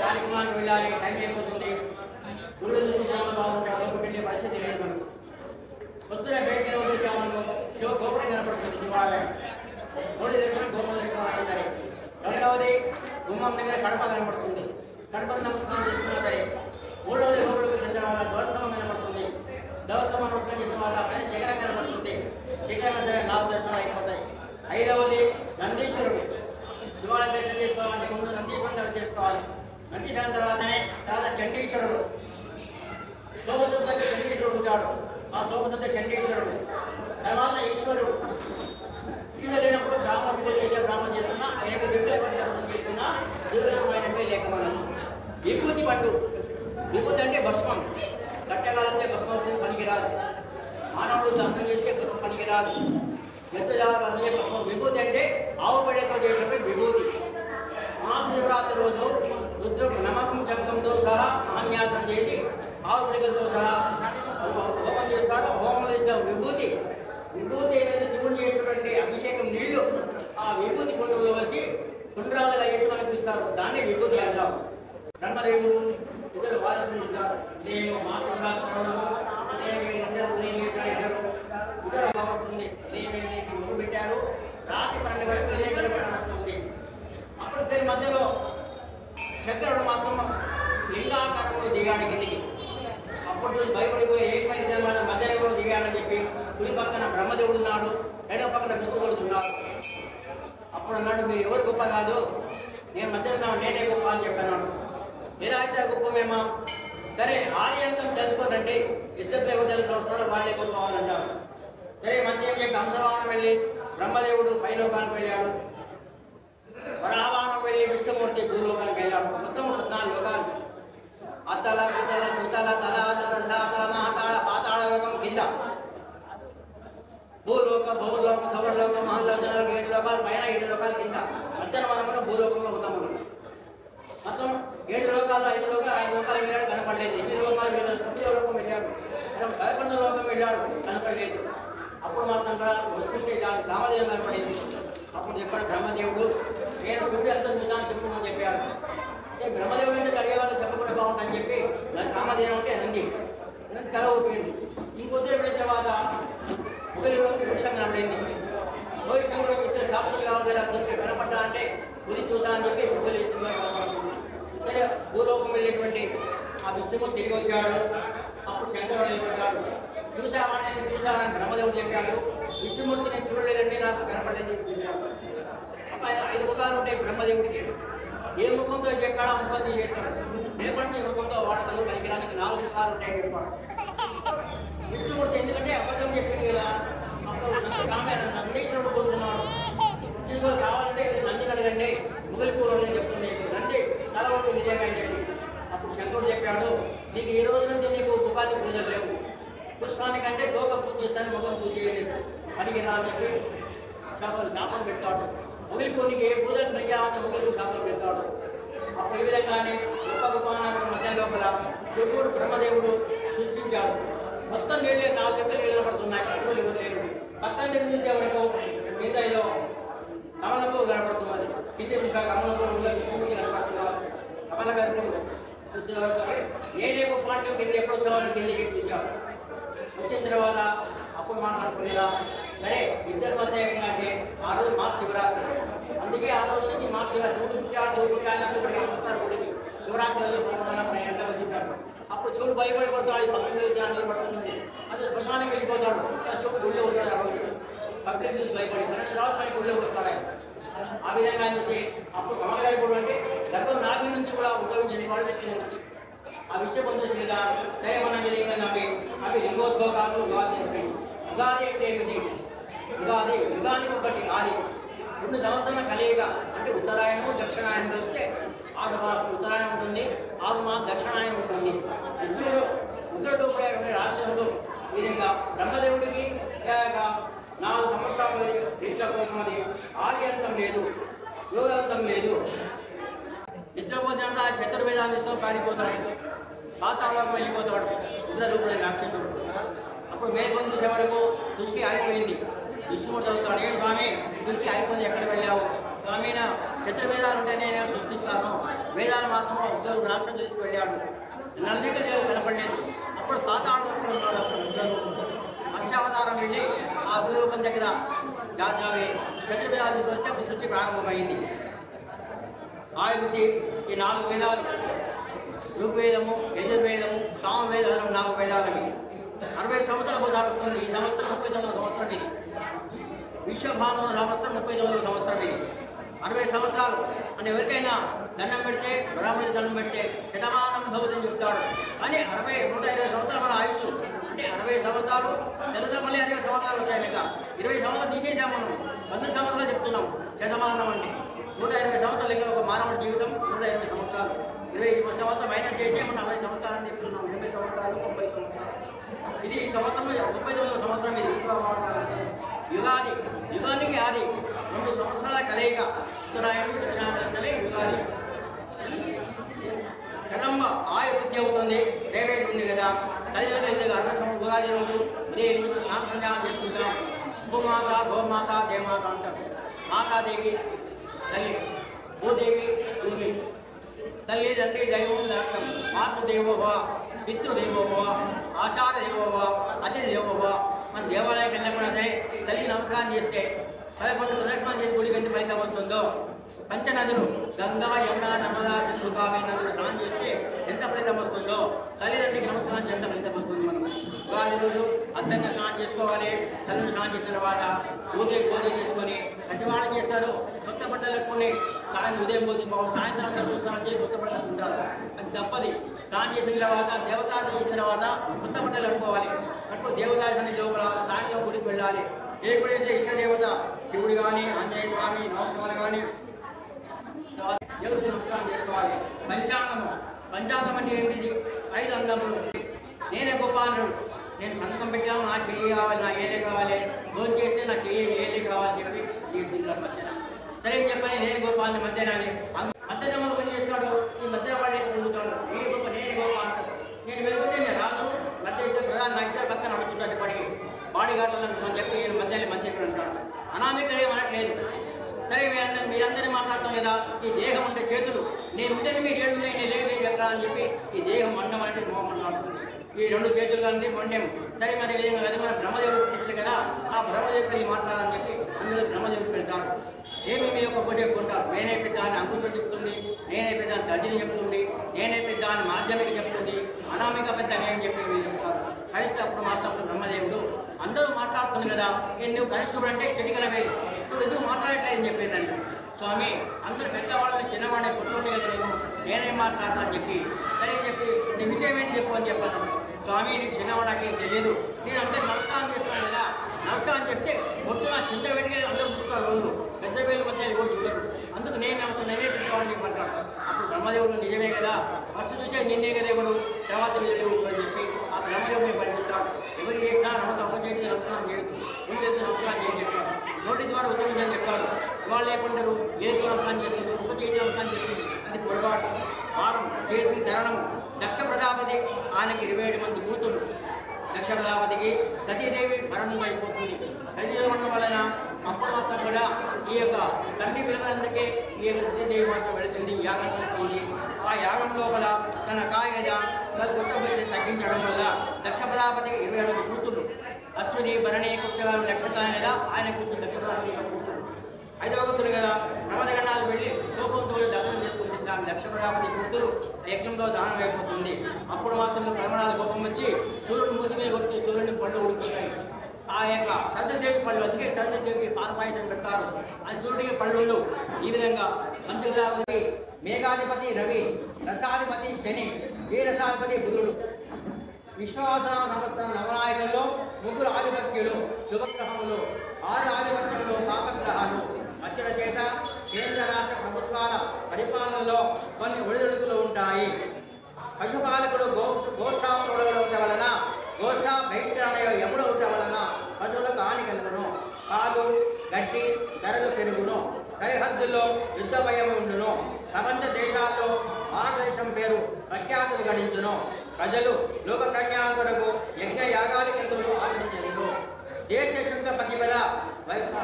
కార్యక్రమానికి వెళ్ళాలి, టైం అయిపోతుంది. ఊళ్ళో నుంచి జనాలు బాగుంటారు, వెళ్ళే పరిస్థితి లేదు. మనకు పొద్దున బయటకు వచ్చామనుకో శివ గోపురం కనపడుతుంది, శివాలయం గోడి దర్శనం గోపుర దర్శనం అంటే సరే. రెండవది గుమ్మం దగ్గర కడప కనపడుతుంది, కడపను నమస్కారం చేసుకున్నా సరే. మూడవది లోపలికి చెందిన వాళ్ళ గౌతమం కనపడుతుంది, గౌతమ నమస్కారం చేసిన వాళ్ళ పైన జగన్ కనపడుతుంది, జగన్ సరే 4 దర్శనాలు అయిపోతాయి. ఐదవది నందీశ్వరుడు, శివాలయం దర్శనం చేసుకోవాలంటే ముందు నందీశ్వరుడు చేసుకోవాలి. నందీశ్వరం తర్వాత చండీశ్వరుడు, శోభసుద్ధ చండీశ్వరుడు ఉంటాడు, ఆ శోభసుద్ధ చండీశ్వరుడు. తర్వాత ఈశ్వరుడు, ఈశ్వరు లేనప్పుడు బ్రాహ్మణ పూజ చేసే బ్రాహ్మణ చేసుకున్నా, ఆయనకు విగ్రహం చేసుకున్నా దుర్దర్శమైనట్టే లేక మనం. విభూతి పండు, విభూతి అంటే భస్మం, కట్టెగాలంటే భస్మం అవుతుంది, పనికిరాదు. మానవుడు దహనం చేస్తే పనికిరాదు, జంతుజాలే భస్మం. విభూతి అంటే ఆవు పేడతో చేసినప్పుడు విభూతి. మహాశివరాత్రి రోజు రుద్రుడు నమ్మకం శంఖంతో సహా మహాన్యాసం చేసి ఆవు పిడకలతో సహా హోమం చేస్తారు. హోమం చేసిన విభూతి అనేది శివుడు చేసినటువంటి అభిషేకం నీళ్లు ఆ విభూతి కుండలో వేసి కుండ్రాలుగా వేసి మనకు ఇస్తారు, దాన్ని విభూతి అంటాం. బ్రహ్మదేవుడు ఇద్దరు వారసులు ఉంటారు, ఇదేమో మాతృకాలు, ఇదేమి ఇద్దరు ఉదయం లేచారు, ఇద్దరు బాగుంటుంది. ఇదేమి మొగ్గు పెట్టాడు, రాత్రి 12 వరకు ఇదే గడపడుతుంది. అప్పుడు దీని మధ్యలో శంకరుడు మాత్రం లింగాకారంలో దిగాడు కిందికి. అప్పుడు భయపడిపోయి ఏం పని మన మధ్యలో దిగాడని చెప్పి కుడి పక్కన బ్రహ్మదేవుడు ఉన్నాడు, రెండో పక్కన విష్ణువుడు ఉన్నాడు. అప్పుడు అన్నాడు, మీరు ఎవరు గొప్ప కాదు, నేను మధ్యలో ఉన్నాను, నేనే గొప్ప అని చెప్పన్నాడు. ఎలా అయితే గొప్పమేమో సరే ఆర్యంతం తెలుసుకోనండి, ఇద్దరు ఎవరు తెలుసుకొస్తారో వాళ్ళే గొప్ప అని అంటారు. సరే మంచి ఏం చెప్పి హంసవాహనం వెళ్ళి బ్రహ్మదేవుడు పైలోకానికి వెళ్ళాడు, వరాహవాహనం వెళ్ళి విష్ణుమూర్తి భూలోకానికి వెళ్ళాడు. మొత్తం 14 లోకాలు, అత్తల కుతల కుతల తలాతల సాతల మాతాళ పాతాళ లోకం కింద, భూలోక భూలోక సవర్లోక మహాలోకాలు 7 లోకాలు పైన, 7 లోకాల కింద. మధ్యన మనము భూలోకంలో ఉన్నాము. మొత్తం 7 లోకాలు, 5 లోకాలు, 5 లోకాలు వెళ్ళాడు, కనపడలేదు. 8 లోకాలు వెళ్ళాడు, 9వ లోకం వెళ్ళాడు, 11వ లోకం వెళ్ళాడు, కనపడలేదు. అప్పుడు మాత్రం కూడా వస్తుంటే దాని రామదేవుడు కనపడింది. అప్పుడు చెప్పాడు బ్రహ్మదేవుడు, నేను చుట్టూ ఎంత చూసాను చెప్పుకుని చెప్పాడు. బ్రహ్మదేవుడు ఎందుకు అడిగేవాళ్ళు చెప్పకుండా బాగుంటుందని చెప్పి దాని రామదేవుడు అంటే నంది తల ఊపింది. ఇంకొద్దిరు వెళ్ళిన తర్వాత మొగలి వృక్షం కనపడింది. రోహితంలో ఇద్దరు సాక్షులు కావాలి అని చెప్పి కనపడ్డా అంటే ఉది చూసా అని చెప్పి మొగలి సరే భూలోకం వెళ్ళేటువంటి ఆ విష్ణుమూర్తి తిరిగి వచ్చాడు. అప్పుడు శంకరుడు నిలబడ్డాడు. చూసామని చూసానని బ్రహ్మదేవుడు చెప్పాడు. విష్ణుమూర్తి నేను చూడలేదండి, నాకు కనపడలేదని చెప్పి చూశాడు. అప్పుడు ఆయన 5 ముఖాలు ఉంటాయి బ్రహ్మదేవుడికి. ఏ ముఖంతో చెప్పాడో ఆ ముఖంతో చేస్తాడు. రేపటి ముఖంతో వాడకలు పనికిరానికి 4 ముఖాలు ఉంటాయని చెప్పాడు విష్ణుమూర్తి. ఎందుకంటే అబద్ధం చెప్పింది కదా. అప్పుడు నందీశ్వరుడు కోరుకున్నాడు, ఇంకో కావాలంటే నందిని అడగండి, ముగిలి పూర్వం చెప్తుంది నంది తల ఒకటి నిజమే అని చెప్పి. అప్పుడు శంకరుడు చెప్పాడు, నీకు ఈ రోజు నుంచి నీకు ముఖాన్ని పూజలు లేవు, పుష్పానికంటే తోక పూజ చేస్తాను, ముఖం పూజ చేయలేదు, పనికిరా అని చెప్పి శాపం పెడతాడు. ముగిలిపూనికి ఏ పూజలు నిజామంటే ముగిలి శాపం పెడతాడు. అప్పుడు ఈ విధంగానే ఉపగుపానాలు మధ్య లోపల శివుడు బ్రహ్మదేవుడు సృష్టించాడు. మొత్తం నీళ్ళే 4 లెక్కలు నీళ్ళు పడుతున్నాయి, అటువలు ఎవరు లేరు. పక్కన దగ్గర చూసే వరకు కిందలో కమలంపూ కనపడుతున్నది, కింద చూసా కమలంపూ విష్ణుమూర్తి కనపడుతున్నారు. కమల గర్భుడు నేనే గొప్ప అంటే కింద ఎప్పుడు వచ్చావు కిందకి చూసావు. వచ్చిన తర్వాత అప్పుడు మాట్లాడుకునేలా సరే ఇద్దరి మధ్య ఏమిటంటే ఆ రోజు మహాశివరాత్రి. అందుకే ఆ రోజు నుంచి మహాశివరాత్రి 3 పుట్టాడు 4 పుట్టాలి అందరూ వస్తారు గుడికి. శివరాత్రి రోజు ఎంత వచ్చింటాడు. అప్పుడు శివుడు భయపడిపోతాడు, భక్తులు పడుతుంది, అది శ్మశానికి వెళ్ళిపోతాడు. శివుడు గుళ్ళో ఉంటాడు. ఆ రోజు పబ్లిక్ నుంచి భయపడి తర్వాత మనకి గుళ్ళో వస్తాడు ఆయన. ఆ విధంగా చూసి అప్పుడు కమల గారి కూడా అంటే గర్భం నాటి నుంచి కూడా ఉద్భవించింది వాడు విష్ణుమూర్తి. ఆ విషయం పొందొచ్చు కదా. సరే మనం విధంగా అవి లింగోద్భోగాలు ఉగాది ఉంటాయి. ఉగాది అంటే ఏమిటి? ఉగాది యుగానికి ఒకటి ఆది. 2 సంవత్సరాల కలయిక అంటే ఉత్తరాయణము దక్షిణాయనం కలిపితే 6 మాసాలు ఉత్తరాయణం ఉంటుంది, 6 మాసాలు దక్షిణాయనం ఉంటుంది. ఉగ్రుడు కూడా రాక్షసుడు ఈ విధంగా బ్రహ్మదేవుడికి 4 సంవత్సరాలు నిద్రపోతున్నది. ఆది అంతం లేదు, యోగాంతం లేదు. నిద్రపోతున్న చతుర్వేదాలతో పారిపోతాడు, పాతాళకు వెళ్ళిపోతాడు ఉగ్రరూపుడైన రాక్షసుడు. అప్పుడు మేల్కొని చూసే వరకు దృష్టి ఆగిపోయింది. దృష్టిమూర్తి అవుతాడు. ఏం స్వామి దృష్టి అయిపోయింది, ఎక్కడ వెళ్ళావు? స్వామి నా చతుర్వేదాలు ఉంటేనే నేను సృష్టిస్తాను, వేదాలు మాత్రం ఉగ్రరూపుడు రాక్షసు తీసుకువెళ్ళాడు. నల్లిక దేవుడు కనపడలేదు. అప్పుడు పాతాళంలో ఉన్నాడు అప్పుడు ఉగ్రరూపుడు. అక్షావతారం వెళ్ళి ఆ ఉగ్రరూపం దగ్గర చతుర్వేదాలు తీసుకొస్తే అప్పుడు సృష్టి ప్రారంభమైంది. ఆయుర్వేది ఈ 4 వేదాలు ఋగ్వేదము, యజుర్వేదము, సామవేదాలు 4 వేదాలవి 60 సంవత్సరాలు కొనసాగుతుంది. ఈ సంవత్సరం 39వ సంవత్సరం ఇది. విశ్వభాను సంవత్సరం 39వ సంవత్సరం ఇది. 60 సంవత్సరాలు అని ఎవరికైనా దండం పెడితే, బ్రాహ్మణుడి దండం పెడితే శతమానం భవతి అని చెప్తాడు. కానీ 120 సంవత్సరాలు మన ఆయుష్ అంటే 60 సంవత్సరాలు తెలుగు మళ్ళీ 60 సంవత్సరాలు ఉంటాయి. లేక 20 సంవత్సరాలు తీసేసాం మనం, 100 సంవత్సరాలు చెప్తున్నాం. శతమానం అంటే 120 సంవత్సరాలు లెక్క ఒక మానవుడి జీవితం 120 సంవత్సరాలు. 20 సంవత్సరం మైనస్ చేసే మనం 60 సంవత్సరాలు చెప్తున్నాం. 80 సంవత్సరాలు, 90 సంవత్సరాలు. ఇది ఈ సంవత్సరం 39వ సంవత్సరం ఇది. యుగాది యుగానికి ఆది 2 సంవత్సరాల కలయిక. ఉత్తరాయణం దక్షిణాయనం యుగాది. కదంబ ఆయుర్వృద్ధి అవుతుంది. రేవేది ఉంది కదా, తల్లిదండ్రులు 60 సంవత్సరం ఉగాది రోజు ఉదయం నుంచి స్నాన సంధ్యానం చేసుకుంటాం. భూమాత, గోమాత, దేవమాత అంటారు. మాతాదేవి తల్లి, భూదేవి భూమి, తల్లి తండ్రి దైవం లక్ష్యం. మాతృదేవోభవ, పితృదేవోభవ, ఆచారదేవోభవ, అతిథి దేవోభవ. మన దేవాలయానికి వెళ్ళకుండా సరే తల్లి నమస్కారం చేస్తే 11 ప్రదక్షిణాలు చేసి గుడికి ఎంత ఫలితం వస్తుందో, పంచనదులు గంగా, యమున, నర్మదా, సింధు, కావేరి నదులు స్నానం చేస్తే ఎంత ఫలితం వస్తుందో, తల్లిదండ్రికి నమస్కారం చేస్తే ఎంత ఫలితం వస్తుంది. మనం ఉగాది రోజు అత్యంత స్నానం చేసుకోవాలి. తల్లిని స్నానం చేసిన తర్వాత గోధుమ చేసుకొని కట్టివాణం చేస్తారు. కొత్త బట్టలు కట్టుకుని ఉదయం సాయంత్రం చూస్తారని చెప్పి కొత్త బట్టలు కట్టుకుంటారు. అది తప్పది. స్నానం చేసిన తర్వాత దేవతాదం చేసిన తర్వాత కొత్త బట్టలు కట్టుకోవాలి. కట్టుకు దేవతాదని లోపల సాయంత్రం గుడికి వెళ్ళాలి. ఏ గుడి అయితే ఇష్టదేవత శివుడు కానీ, ఆంజనేయ స్వామి, నవగ్రహాలు కానీ దేవుడికి నమస్కారం చేసుకోవాలి. పంచాంగం అంటే ఏంటిది? 5 అంగములు. నేనే గొప్ప అన్నాడు. నేను సంతకం పెట్టాను, నా చెయ్యి కావాలి, నా ఏలే కావాలి, భోజనం చేస్తే నా చెయ్యి ఏలే కావాలని చెప్పి దీంట్లో మధ్యన సరే చెప్పని నేను గొప్ప అని మధ్యనాన్ని మధ్యన పని చేస్తాడు. ఈ మధ్యన వాళ్ళు పొందుతాడు. ఏ గొప్ప నేనే గొప్ప అంటాడు. నేను వెళ్తుంటే నేను రాను, మధ్య ఇద్దరు ప్రధాన నా ఇద్దరు పక్కన అడుగుతుంటాడు. ఇప్పటికి బాడీ గార్డులను అని చెప్పి మధ్య ఇక్కడ ఉంటాడు. అనామికలు ఏమనట్లేదు. సరే మీరందరినీ మాట్లాడతాం కదా, ఈ దేహం అంటే చేతులు, నేను ఉంటేనే మీరు ఏడున్నాయి, నేను లేదు ఎక్కడ అని చెప్పి ఈ దేహం మండం అంటే మోహమన్నాడు. ఈ 2 చేతులు కానీ మొండెం. సరే మరి విధంగా కదా మన బ్రహ్మదేవుడు పెట్టారు కదా, ఆ బ్రహ్మదేవుడికి మాట్లాడాలని చెప్పి అందరూ బ్రహ్మదేవుడికి వెళ్తారు. ఏమి మీ యొక్క కొట్టి చెప్పుకుంటారు. నేనే పెద్ద అని అంకుశం చెప్తుంది, నేనే పెద్ద అని తర్జని చెప్తుంది, నేనే పెద్ద అని మాధ్యమిక చెప్తుంది, అనామిక పెద్ద నేను చెప్పి వీళ్ళు చెప్తారు. కనిష్ట అప్పుడు మాట్లాడుతున్న బ్రహ్మదేవుడు అందరూ మాట్లాడుతుంది కదా, నువ్వు కనిష్ఠుడు అంటే చెటికల వేలు, నువ్వు ఎందుకు మాట్లాడట్లేదని చెప్పిందంట. స్వామి అందరూ పెద్దవాళ్ళని చిన్నవాడిని పుట్టుకుంటే కదా నేనేం మాట్లాడతా అని చెప్పి సరే చెప్పి నీ విషయం ఏంటి చెప్పు అని చెప్పాను. స్వామి నీకు చిన్నవాళ్ళకి తెలియదు, నేను అందరూ నమస్కారం చేస్తున్నాను కదా, నమస్కారం చేస్తే మొట్టు నా చిన్న వేడిగా అందరూ చూస్తారు. రోజు పెద్ద వేలు మధ్య ఎవరు చూడరు. అందుకు నేనే పెద్దవాడిని చెప్పంటాడు. అప్పుడు బ్రహ్మదేవుడు నిజమే కదా, ఫస్ట్ చూసే నిన్నే కదా ఎవరు, తర్వాత వీళ్ళు అని చెప్పి ఆ బ్రహ్మదేవుడిని పరిగెత్తాడు. ఎవరు చేసినా ఒక చేతికి నమస్కారం చేయొచ్చు, ఇంటి నమస్కారం చేయని చెప్పాడు. నోటి ద్వారా ఉత్తరం చెప్తాడు. వాళ్ళు ఏమంటారు, ఏది నమస్కారం చేస్తారు, ఒక చేతి నమస్కారం చెప్తుంది, అది పొరపాటు. వారం చేతి కరణము. దక్ష ప్రజాపతి ఆయనకి 27 మంది కూతురు. దక్ష ప్రజాపతికి సతీదేవి మరణం అయిపోతుంది. సతీదేవి మరణం వలన అప్పుడు మాత్రం కూడా ఈ యొక్క తండ్రి పిలవలందుకే ఈ యొక్క సతీదేవి మాత్రం వెళుతుంది, యాగం చేస్తుంది. ఆ యాగం లోపల తన కాయజ కొత్త బిడ్డని తగ్గించడం వల్ల దక్ష ప్రజాపతికి 27 మంది కూతురు. అశ్విని, భరణి, కుట్టగారు నక్షత్రం కదా ఆయన కూతురు. దక్ష ప్రజాపతి కూతురు. 5వ కూతురు కదా, ప్రమదగణాలు వెళ్ళి కోపంతో దర్శనం చేసుకుంటుంది. లక్ష ప్రజాపతి కూతురు యజ్ఞంలో దానం అయిపోతుంది. అప్పుడు మాత్రం పరిమాణాల కోపం వచ్చి సూర్యుడు మూతి మీద కొట్టి సూర్యుని పళ్ళు ఉడికిపోతాయి. ఆ యొక్క సరస్వతీదేవి పళ్ళు, అందుకే సరస్వతీదేవికి పాదపాయసం పెడతారు. అది సూర్యుడికి పళ్ళు. ఈ విధంగా పంచగ్రహాధిపతి మేఘాధిపతి రవి, రసాధిపతి శని, వీరసాధిపతి బుధుడు. విశ్వాసనామ సంవత్సరం నవనాయకుల్లో 3 ఆధిపత్యులు శుభగ్రహములు, 6 ఆధిపత్యంలో పాపగ్రహాలు. అత్యుల చేత కేంద్ర రాష్ట్ర ప్రభుత్వాల పరిపాలనలో కొన్ని ఒడిదుడుకులు ఉంటాయి. పశుపాలకుడు గోష్ఠాముడు ఉండటం వలన, గోష్ఠా బహిష్కరణ ఎప్పుడు ఉండటం వలన పశువులకు హాని కలుగును. పాలు గడ్డి ధరలు పెరుగును. సరిహద్దుల్లో యుద్ధ భయం ఉండును. ప్రపంచ దేశాల్లో భారతదేశం పేరు ప్రఖ్యాతులు గడించును. ప్రజలు లోక కళ్యాణం కొరకు యజ్ఞ యాగాది కిందలు ఆచరించలేరు. దేశ శుద్ధ ప్రతిభల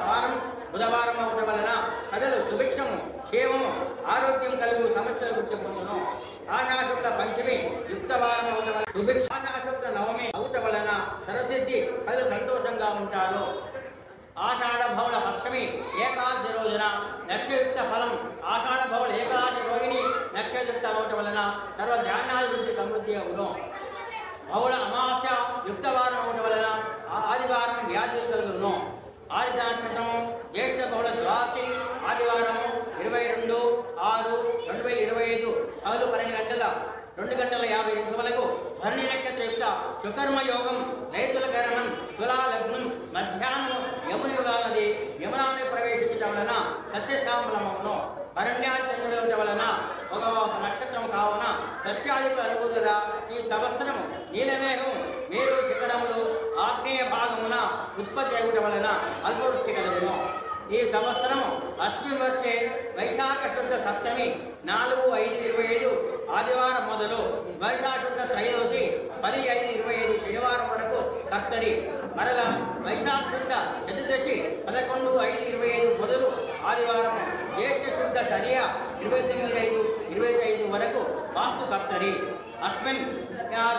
వారం బుధవారం అవటం వలన ప్రజలు సుభిక్షము, క్షేమము, ఆరోగ్యం కలుగు సమస్యలు గుర్తింపును. ఆషాఢుక్ల పంచమి యుక్తవారం అవటం వలన సుభిక్ష, ఆషాఢుక్ల నవమి అవటం వలన సరసిద్ధి, ప్రజలు సంతోషంగా ఉంటారు. ఆషాఢ బహుళ పక్షమి ఏకాదశి రోజున లక్ష్యయుక్త ఫలం. ఆషాఢ బహుళ ఏకాదశి రోహిణి లక్ష్యయుక్త అవటం వలన సర్వ ధాన్యాభివృద్ధి సమృద్ధి అవును. బహుళ అమావాస్య యుక్తవారం అవటం వలన ఆదివారం వ్యాధి కలుగును. ఆదిదానము జ్యేష్ఠ బహుళ ద్వాదశి ఆదివారము 22/6/2025 పగలు 2:50 భరణి నక్షత్ర యుక్త సుకర్మ యోగం, రైతుల గరణం, తులా లగ్నం, మధ్యాహ్నం యమునాన్ని ప్రవేశించడం వలన సత్యశ్యామలమవును. భరణ్యాచంద్రుడు వలన ఒక నక్షత్రం కావున సస్యాధిప అనుభూత. ఈ సంవత్సరము నీలమేఘము మేరు శిఖరములు ఆగ్నేయ భాగమున ఉత్పత్తి అయ్యుట వలన అల్పవృష్టి కలుగును. ఈ సంవత్సరము అశ్విన్ వర్షే వైశాఖ శుద్ధ సప్తమి 4/5/25 ఆదివారం మొదలు వైశాఖ శుద్ధ త్రయోదశి 10/5/25 శనివారం వరకు కర్తరి. మరల వైశాఖ శుద్ధ చతుర్దశి 11/5/25 మొదలు ఆదివారం. జ్యేష్ఠ శుద్ధ తదియ 29/5/25 వరకు వాస్తు కర్తరి. అస్మిన్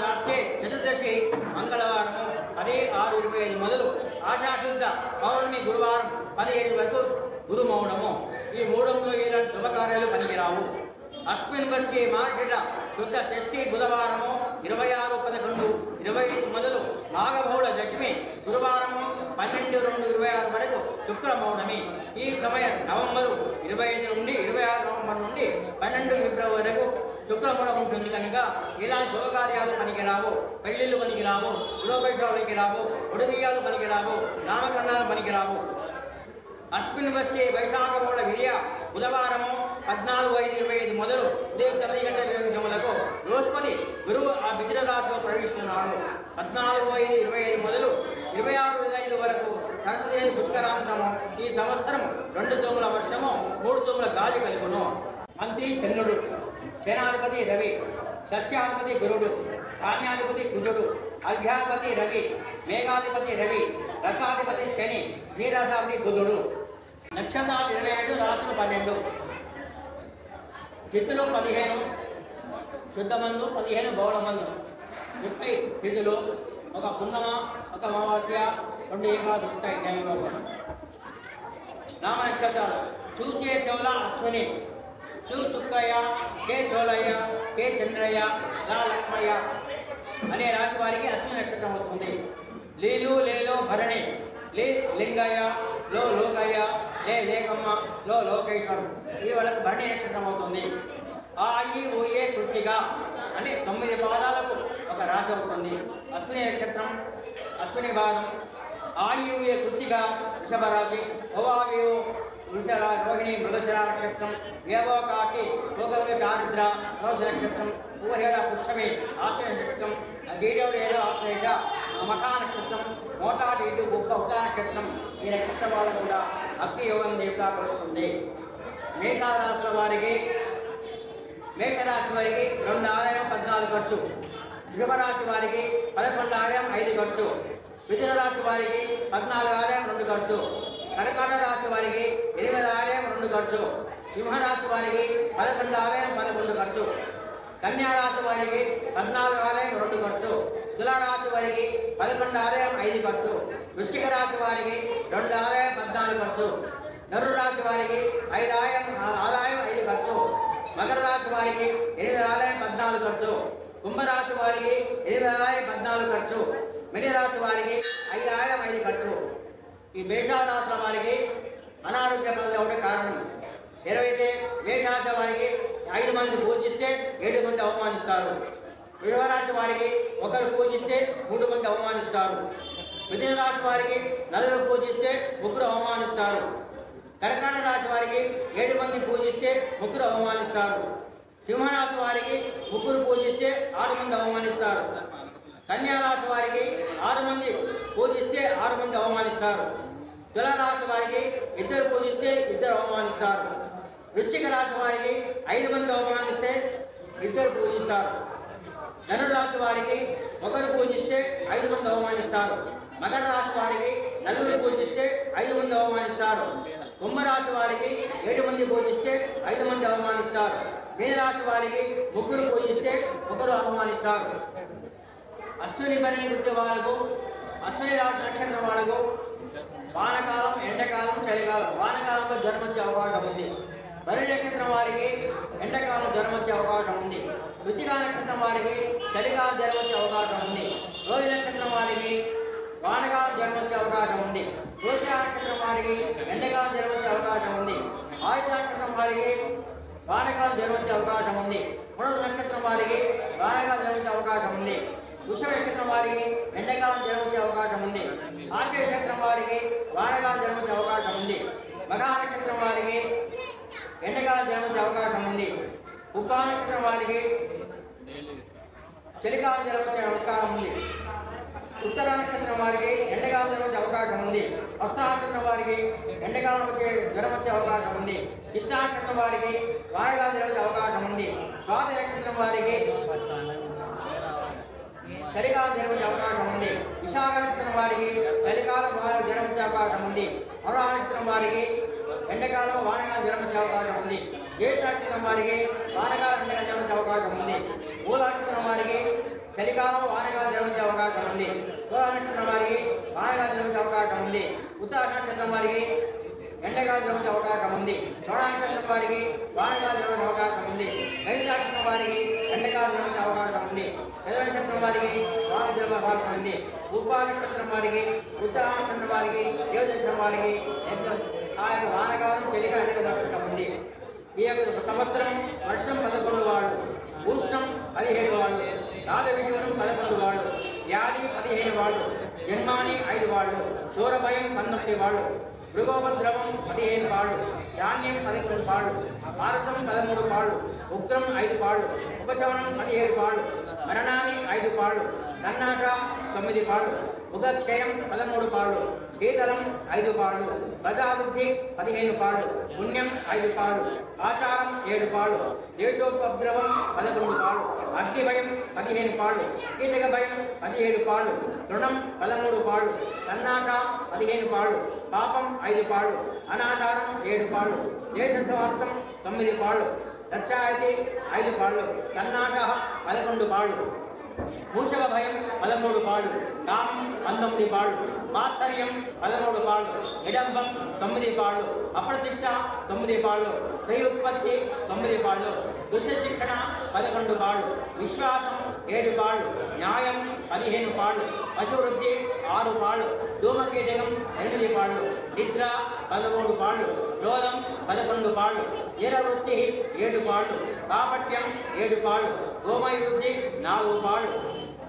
రాత్రి చతుర్దశి మంగళవారము 10/6/25 మొదలు ఆషాఢుద్ధ పౌర్ణమి గురువారం 17 వరకు గురుమౌనము. ఈ మూడంలో ఇలాంటి శుభకార్యాలు పనికిరావు. అస్మిన్ వచ్చి మార్గశిర శుద్ధ షష్ఠి బుధవారము 26/11/25 మొదలు మాఘబహుళ దశమి గురువారము 12/2/26 వరకు శుక్రమౌనమి. ఈ సమయం నవంబరు 25 నుండి 26 నవంబర్ నుండి 12 ఫిబ్రవరి వరకు శుక్రమౌనం ఉంటుంది. కనుక ఇలాంటి శుభకార్యాలు పనికిరావు. పెళ్లిళ్ళు పనికిరావు, గృహపేక్షాలు పనికిరావు, ఉడిబియ్యాలు పనికిరావు, నామకరణాలు పనికిరావు. అశ్విన్ వచ్చే వైశాఖ బహుళ విద్య బుధవారము 14/5/25 మొదలు ఉదయం 9 గంటల నిమిషములకు బృహస్పతి గురువు ఆ మిథున రాశిలో ప్రవేశిస్తున్నారు. 14/5/25 మొదలు 26/5 వరకు సరస్వతి పుష్కరాంతము. ఈ సంవత్సరం 2 తూముల వర్షము, 3 తూముల గాలి కలుగును. మంత్రి చంద్రుడు, సేనాధిపతి రవి, సస్యాధిపతి గురుడు, ధాన్యాధిపతి కుజుడు, అర్ఘ్యాధిపతి రవి, మేఘాధిపతి రవి, రసాధిపతి శని, వీరసాధిపతి బుధుడు. నక్షత్రాలు 27, రాశులు 12. తిథులు 15, శుద్ధమందు 15 బౌళమందు, 30 తిథులు, ఒక పున్నమ, ఒక అమావాస్య, 2 ఏకాదశి ఉంటాయి. నామ నక్షత్రాలు చూచే చౌల అశ్విని, చూ చుక్కయ్య, కే చోళయ్య, కే చంద్రయ్య, లా లక్ష్మయ్య అనే రాశి వారికి అశ్విని నక్షత్రం అవుతుంది. లీలు లేలో భరణి, లీ లింగయ్య, లో లోకయ్య, లే లేకమ్మ, లో లోకేశ్వరం ఈ వాళ్ళకు భరణి నక్షత్రం అవుతుంది. ఆయి ఊయే కృతిగా అని 9 పాదాలకు ఒక రాశి అవుతుంది. అశ్విని నక్షత్రం, అశ్విని భాగం. ఆయి ఊయే కృతిగా వృషభరాశి, ఓవాయు వృషర రోహిణి మృగశిర నక్షత్రం, వేవోకాకి భోగంగా చారిద్ర రోధ నక్షత్రం, ఊహేళ పుష్పమి ఆశ్రయ నక్షత్రం, గీడవరేడు ఆశ్రయ మఖా నక్షత్రం, మోటాటి ఇటు గొప్ప ఉదా నక్షత్రం. ఈ నక్షత్రం వాళ్ళు కూడా అగ్ని యోగం దేవతా కలుగుతుంది. మేషరాశుల వారికి 2 ఆదాయం 14 ఖర్చు, వృషభరాశి వారికి 11 ఆదాయం 5 ఖర్చు, మిథున రాశి వారికి 14 ఆదాయం 2 ఖర్చు, కర్కాటక రాశి వారికి 8 ఆదాయం 2 ఖర్చు, సింహరాశి వారికి 11 ఆదాయం 11 ఖర్చు, కన్యా రాశి వారికి 14 ఆదాయం 2 ఖర్చు, తులారాశి వారికి 11 ఆదాయం 5 ఖర్చు, వృశ్చిక రాశి వారికి 2 ఆదాయం 14 ఖర్చు, ధనురాశి వారికి 5 ఆదాయం 5 ఖర్చు, మకర రాశి వారికి 8,14 ఖర్చు. కుంభరాశి వారికి 8,14 ఖర్చు. మిడి రాశి వారికి 5,005 ఖర్చు. ఈ మేషాల రాశుల వారికి అనారోగ్య పనులు ఒకటి కారణం. ఎలాగైతే మేషరాశి వారికి 5 మంది పూజిస్తే 7 మంది అవమానిస్తారు. వృషభరాశి వారికి 1 పూజిస్తే 3 మంది అవమానిస్తారు. మిథున రాశి వారికి 4 పూజిస్తే 3 అవమానిస్తారు. కర్కాటక రాశి వారికి 7 మంది పూజిస్తే 3 అవమానిస్తారు. సింహరాశి వారికి 3 పూజిస్తే 6 మంది అవమానిస్తారు. కన్యా రాశి వారికి 6 మంది పూజిస్తే 6 మంది అవమానిస్తారు. తులారాశి వారికి 2 పూజిస్తే 2 అవమానిస్తారు. వృశ్చిక రాశి వారికి 5 మంది అవమానిస్తే 2 పూజిస్తారు. ధనురాశి వారికి 1 పూజిస్తే 5 మంది అవమానిస్తారు. మకర రాశి వారికి 4 పూజిస్తే 5 మంది అవమానిస్తారు. కుంభరాశి వారికి 7 మంది పూజిస్తే 5 మంది అవమానిస్తారు. మీనరాశి వారికి 3 పూజిస్తే 1 అవమానిస్తారు. అశ్విని భరణి వృత్తి వాళ్ళకు, అశ్విని రాశి నక్షత్రం వాళ్ళకు వానకాలం, ఎండాకాలం, చలికాలం. వానకాలంలో జ్వరం వచ్చే అవకాశం ఉంది. భరణి నక్షత్రం వారికి ఎండాకాలం జ్వరం వచ్చే అవకాశం ఉంది. కృత్తికా నక్షత్రం వారికి చలికాలం జ్వరం వచ్చే అవకాశం ఉంది. రోహిణి నక్షత్రం వారికి వానకాలం జ్వరం వచ్చే అవకాశం ఉంది. కృత్తిక నక్షత్రం వారికి ఎండాకాలం జ్వరం వచ్చే అవకాశం ఉంది. ఆయుధ నక్షత్రం వారికి వానకాలం జ్వరం వచ్చే అవకాశం ఉంది. మూడవ నక్షత్రం వారికి వానకాలం జ్వరం వచ్చే అవకాశం ఉంది. వృషభ నక్షత్రం వారికి ఎండాకాలం జ్వరం వచ్చే అవకాశం ఉంది. ఆశ్లేష నక్షత్రం వారికి వానకాలం జ్వరం వచ్చే అవకాశం ఉంది. మఘా నక్షత్రం వారికి ఎండాకాలం జ్వరం వచ్చే అవకాశం ఉంది. ఉబ్బా నక్షత్రం వారికి చలికాలం జ్వరం వచ్చే అవకాశం ఉంది. ఉత్తర నక్షత్రం వారికి ఎండాకాలం జ్వరం వచ్చే అవకాశం ఉంది. హస్త నక్షత్రం వారికి ఎండాకాలం జ్వరం వచ్చే అవకాశం ఉంది. చిత్త నక్షత్రం వారికి వానకాలం జ్వరం వచ్చే అవకాశం ఉంది. స్వాతి నక్షత్రం వారికి చలికాలం జ్వరం వచ్చే అవకాశం ఉంది. విశాఖ నక్షత్రం వారికి చలికాలం జ్వరం వచ్చే అవకాశం ఉంది. మరో నక్షత్రం వారికి ఎండాకాలం వానకాలం జ్వరం వచ్చే అవకాశం ఉంది. జ్యేష్ఠ నక్షత్రం వారికి వానకాలం ఎండకాలం జ్వరం వచ్చే అవకాశం ఉంది. మూల నక్షత్రం వారికి చలికాలం వానకాలం జ్వరం వచ్చే అవకాశం ఉంది. సోమ నక్షత్రం వారికి వానకాలం జ్వరం వచ్చే అవకాశం ఉంది. ఉత్తర నక్షత్రం వారికి ఎండకాలం జ్వరం వచ్చే అవకాశం ఉంది. శ్రవణ నక్షత్రం వారికి వానకాలం జ్వరం వచ్చే అవకాశం ఉంది. నైరుతి నక్షత్రం వారికి ఎండకాలం జ్వరం వచ్చే అవకాశం ఉంది. యజ నక్షత్రం వారికి వాన జ్వరం అవకాశం ఉంది. ఉబ్బా నక్షత్రం వారికి, ఉత్తర నక్షత్రం వారికి, దేవ నక్షత్రం వారికి ఆ యొక్క వానకాలం చలికాలం ఎండక నక్షత్రం ఉంది. ఈ యొక్క సంవత్సరం వర్షం 11 వాళ్ళు, ఉష్ణం 17 వాళ్ళు, రాజవిజయం 11 వాళ్ళు, వ్యాధి 15 వాళ్ళు, జన్మాని 5 వాళ్ళు, దూరభయం 19 వాళ్ళు, మృగోపద్రవం 15 పాళ్ళు, ధాన్యం 11 పాళ్ళు, భారతం 13 పాళ్ళు, ఉగ్రం 5 పాళ్ళు, ఉపశమనం 17 పాళ్ళు, మరణాన్ని 5 పాళ్ళు, సన్నాక 9 పాళ్ళు, ఉగక్షయం 13 పాళ్ళు, శీతలం 5 పాళ్ళు, ప్రజావృద్ధి 15 పాళ్ళు, పుణ్యం 5 పాళ్ళు, ఆచారం 7 పాళ్ళు, దేశోపద్రవం 11 పాళ్ళు, అగ్నిభయం 15 పాళ్ళు, కీటక భయం 17 పాళ్ళు, రుణం 13 పాళ్ళు, సన్నాక 15 పాళ్ళు, పాపం 5 పాళ్ళు, అనాచారం 7 పాళ్ళు, దేశ స్వార్థం 9 పాళ్ళు, దక్షాయితీ 5 పాళ్ళు, కర్ణాటక 11 పాళ్ళు, మూషక భయం 13 పాళ్ళు, కామం 19 పాళ్ళు, మాత్సర్యం 13 పాళ్ళు, విడంబం 9 పాళ్ళు, అప్రతిష్ట 9 పాళ్ళు, స్త్రీ ఉత్పత్తి 9 పాళ్ళు, దుష్ట శిక్షణ 11 పాళ్ళు, విశ్వాసం 7 పాళ్ళు, న్యాయం 15 పాళ్ళు, పశువృద్ధి 6 పాళ్ళు, ధూమకీటకం 8 పాళ్ళు, నిద్ర 13 పాళ్ళు, క్రోధం 11 పాళ్ళు, వీరవృత్తి 7 పాళ్ళు, కాపట్యం 7 పాళ్ళు, గోమయ వృద్ధి 4 పాళ్ళు,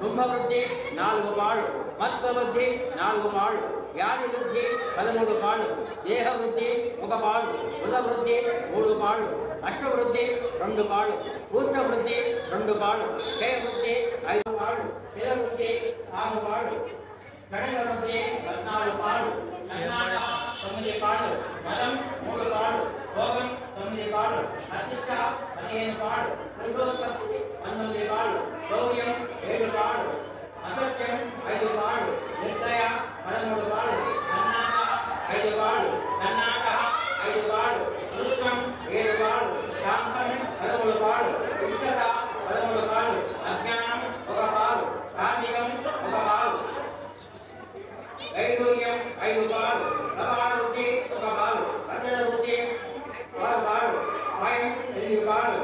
కుంభవృద్ధి 4 పాళ్ళు, మత్వవృద్ధి 4 పాళ్ళు, వ్యాధి వృద్ధి 13 పాళ్ళు, దేహ వృద్ధి 1 పాళ్ళు, వృద్ధి 3 పాళ్ళు, అష్టవృద్ధి 2 పాళ్ళు, పూర్ణ వృద్ధి 2 పాళ్ళు, క్షయ వృద్ధి 5 పాళ్ళు, స్థిర వృద్ధి 6 పాళ్ళు, క్షణిక వృద్ధి 14 పాళ్ళు, కర్ణాటక 9 పాళ్ళు, మతం 3 పాళ్ళు, భోగం 9 పాళ్ళు, అతిష్ట 15 పాళ్ళు, పురుషోత్పత్తి 19 పాళ్ళు, శౌర్యం 7 పాళ్ళు, అసత్యం 5 పాళ్ళు, నిర్దయ 13 పాళ్ళు, కర్ణాటక 5 పాళ్ళు, కర్ణాటక 5 పాళ్ళు, కృష్ణం 7 పాళ్ళు, శాంతం 13 పాళ్ళు, ఉష్ణత 13 పాళ్ళు, అజ్ఞానం 1 పాలు, కార్మికం 1 పాలు, వైడూర్యం 5 పాలు, ప్రమావృద్ధి 1 పాలు, అక్షర వృద్ధి 6 పాలు, భయం 8 పాలు,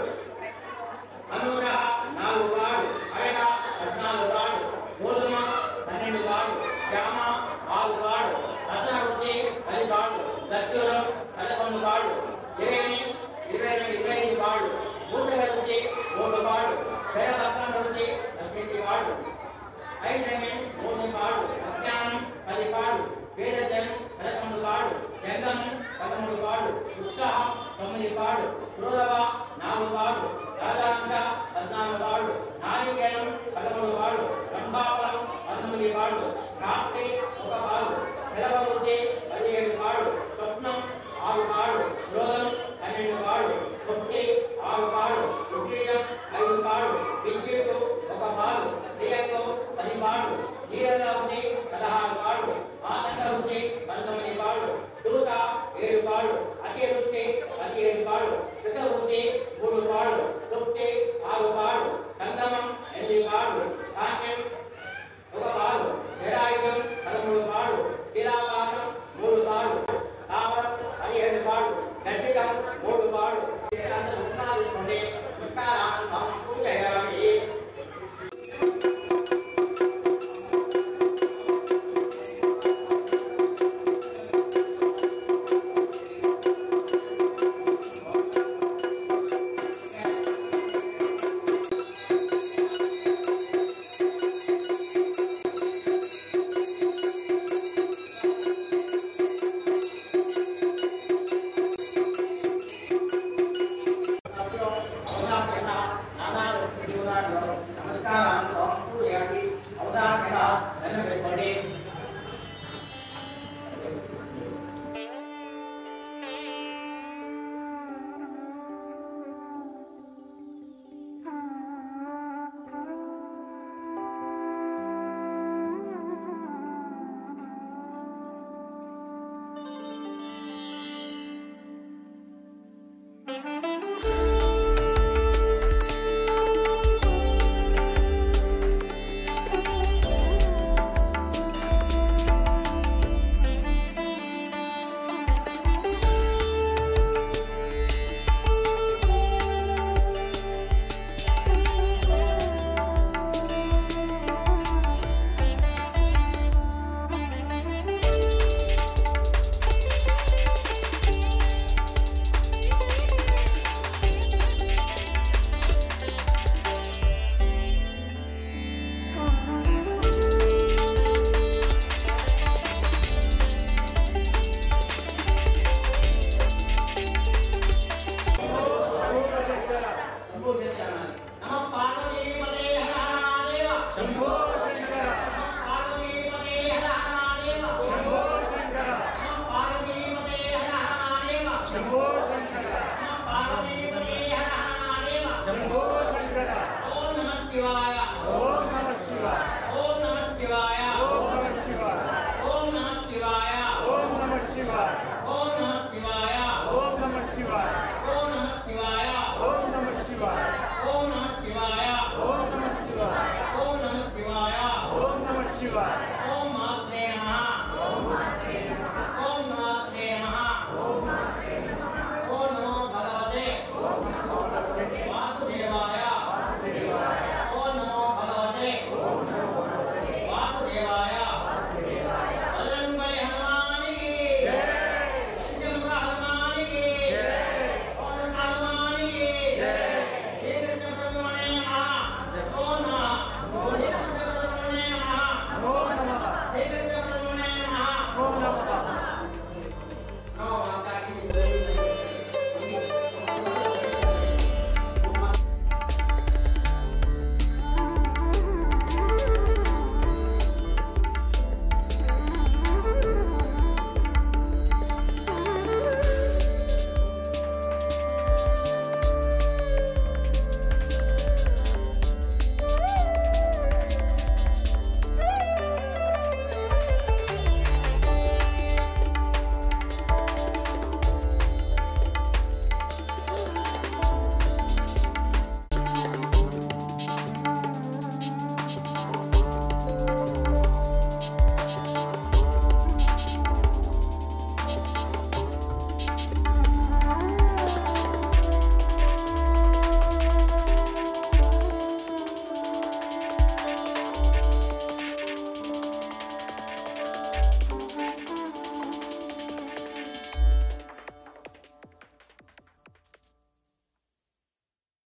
జయ భక్తి అత్యంతి వాడు ఐదమే మూడు పాడు అజ్ఞానం 10 పాడు వేదజం 11 పాడు జంగం 13 పాడు ఉత్సాహం 9 పాడు క్రోధవ 4 పాడు రాజాంగ 14 పాడు నారికేయం 13 పాడు రంభావలం 19 పాడు రాత్రి 1 పాడు నిలవబుద్ధి 17 పాడు స్వప్నం 6 పాడు క్రోధం 12 పాడు భక్తి 6 పాడు ఉద్రేకం 5 పాడు విద్యుత్తు 1 పాడు క్రియంగం 10 పాడు నీరలబుద్ధి 16 పాడు ఆనందబుద్ధి 19 పాడు దూత 7 పాడు అతివృష్టి 17 పాడు కృతబుద్ధి 3 పాడు తృప్తి 6 పాడు సంగమం 8 పాడు ధాన్యం 1 పాడు నిరాయుధం 13 పాడు శిలాపాతం 3 పాడు తావరం 17 పాడు గట్టికం 3 పాడు పూజయామి శివాయ